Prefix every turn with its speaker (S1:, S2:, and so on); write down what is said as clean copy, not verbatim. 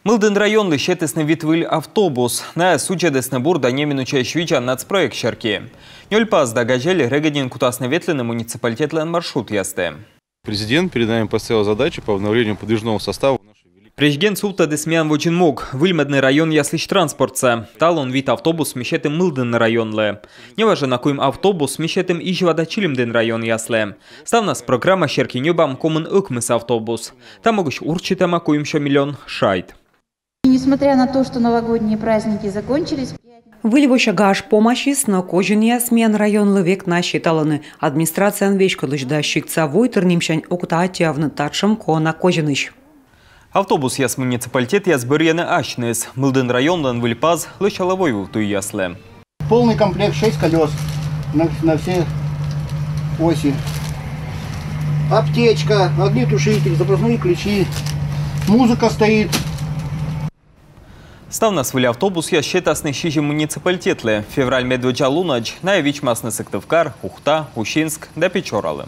S1: Мылдын район лещетесны витвыль автобус. На судьедесны бурда неминучая швича нацпроект шарки. Нёльпаз дагажели регадин кутасны ветлены муниципалитетлен маршрут ясты.
S2: Президент перед нами поставил задачу по обновлению подвижного состава.
S1: Президент султа десмян вочин мог. Выльмедный район яслищ транспортца. Тал он вид автобус мещетым Мылдын районле. Неважно на коим автобус мещетым ижвадачилимден район ясле. Ставнас программа шерки небам комын ыкмыс автобус. Там могуч урчитама коим шо миллион шайт.
S3: Несмотря на то, что новогодние праздники закончились,
S4: Вылевоща гаш помощи с на кожания смен район лывек наши таланы. Администрация анвечка лыждащик цавой тернимщань окутаатиавны татшам ко на кожаныш.
S1: Автобус яс муниципалитет яс бырьяны ашнес. Мылдын райондан выльпаз лыщаловой вулту ясле.
S5: Полный комплект 6 колес на все оси. Аптечка, огнетушитель, запасные ключи. Музыка стоит.
S1: Ставна свили автобус я щетасны шижи муниципалитетле. Февраль медведжа лунач, наявич масны Сыктывкар, Ухта, Ущинск да Печоралы.